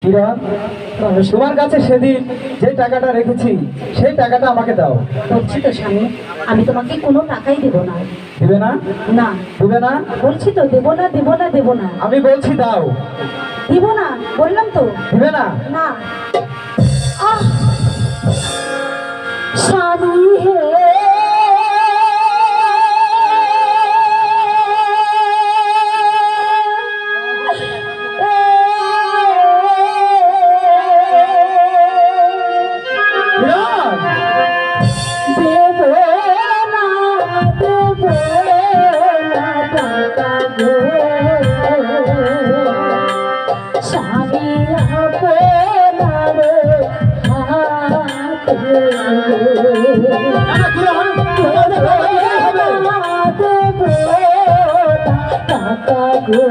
কিরণ, তোমার কাছে সেদিন যে টাকাটা রেখেছি সেই টাকাটা আমাকে দাও। বলছি তো স্বামী, আমি তোমাকে কোনো টাকাই দেব না। দিবে না? না। দিবে না? বলছি তো দেব না, দেব না, দেব না। আমি বলছি দাও। দিব না বললাম তো। দিবে না? না। আহ স্বামী হে, কিরণ, দেব না, দেব না টাকা গো। স্বামী আপনার হাতে না, কিরণ, তোমার তো টাকা দিতেই হবে। দেব টাকা গো।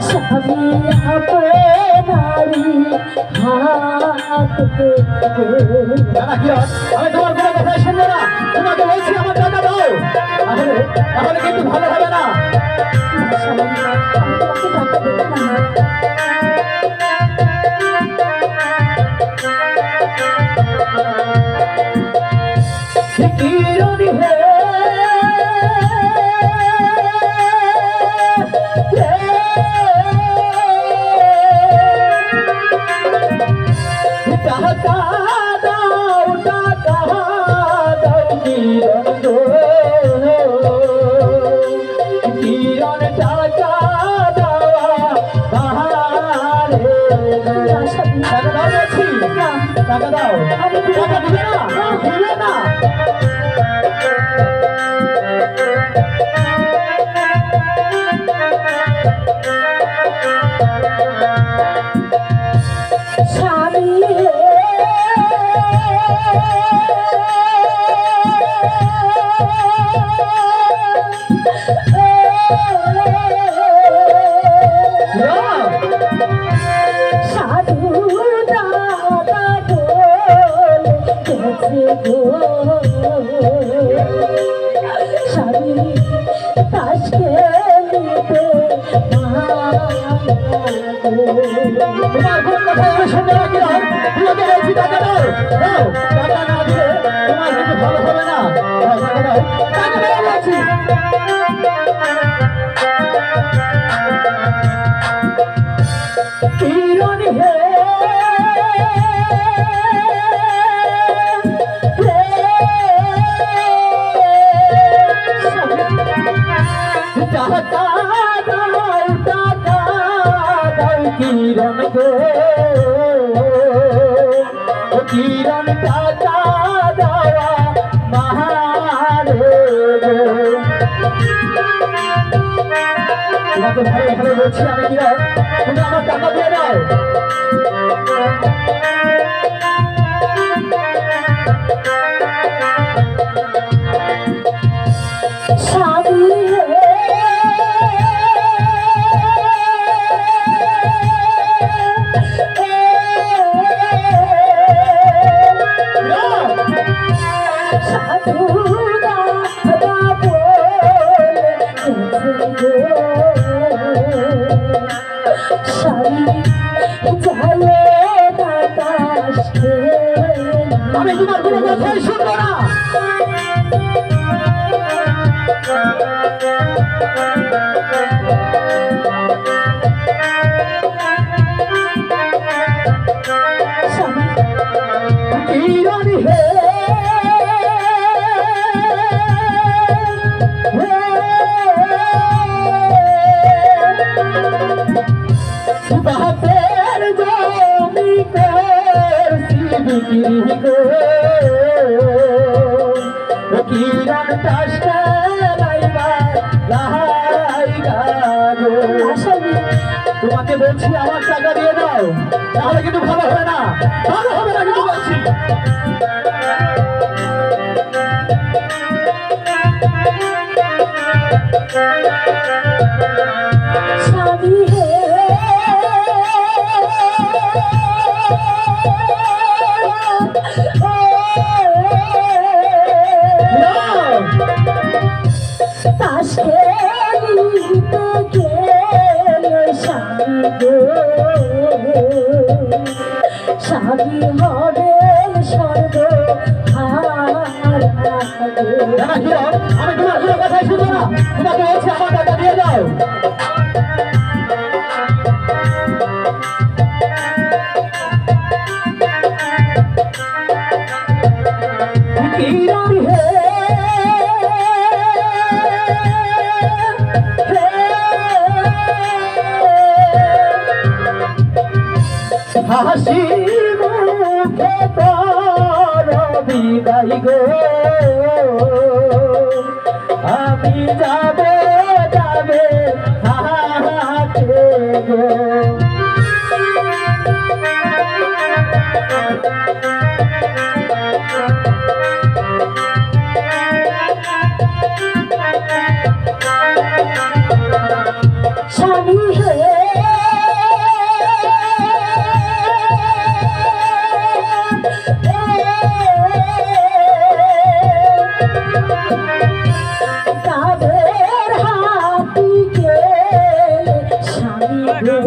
স্বামী আপনারই হাতে। না, না, কিরণ, আমি তোমার কোনো কথাই শুনবো না। তোমাকে বলছি আমার টাকা দাও। তাহলে তাহলে কিন্তু ভালো হবে না। স্বামী, আমি তোমাকে টাকা দেব না। কিরণ হে, টাকা দাও, টাকা দাও কিরণ গো। কিরণ টাকা দেওয়া বাহারে গো। না, স্বামী, টাকা দাও বলছি। না। টাকা দাও। টাকা দিবে না? দিবে না? স্বামী হে, সাধু দাদা বলেছে গো। স্বামী তাসকে নিতে তোমার কোন কথাই আমি শুনবো না কিরণ। তোমাকে বলছি টাকা দাও। দাও, টাকা না দিলে তোমার কিন্তু ভালো হবে না। দাও, টাকা দাও। টাকা দাও বলছি। কিরণ হে, টাকা দাও, টাকা দাও কিরণ গো। ও কিরণ টাকা দেওয়া বাহারে গো। তোমাকে ভালো ভালো বলছি আমি কিরণ, তুমি আমার টাকা দিয়ে দাও। স্বামী হে, সাধু দাদা বলেছে গো। স্বামী জলে বাতাস আমি তোমার কোনো কথাই শুনবো না। কিরণ হে, বাপের জমি করছি বিক্রি গো। কিরণ টাসকে লাইবা লাইগা গো। তোমাকে বলছি আমার টাকা দিয়ে দাও, তাহলে কিন্তু ভালো হবে না। ভালো হবে না কিন্তু বলছি। স্বামী হে, তাসকে নিতে গেলে স্বামী গো স্বামী হবে সর্ব জানা কিরণ, আমি তোমার কোনো কথাই শুনবো না। তোমাকে বলছি আমার টাকা দিয়ে দাও। কিরণ হে, হাসি মুখে তোর বিদায় গো, আমি যাবে যাবে হাতে গো। স্বামী হে তাদের হাতি গেলে স্বামী গো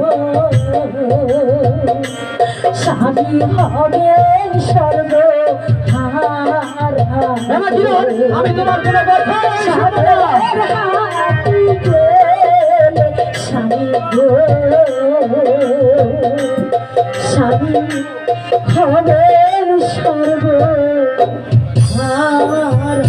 স্বামী হবে সর্ব জানা কিরণ, আমি তোমার কোনো কথাই শুনবো না। হাতি গেলে স্বামী গো স্বামী হবেন সর্ব হার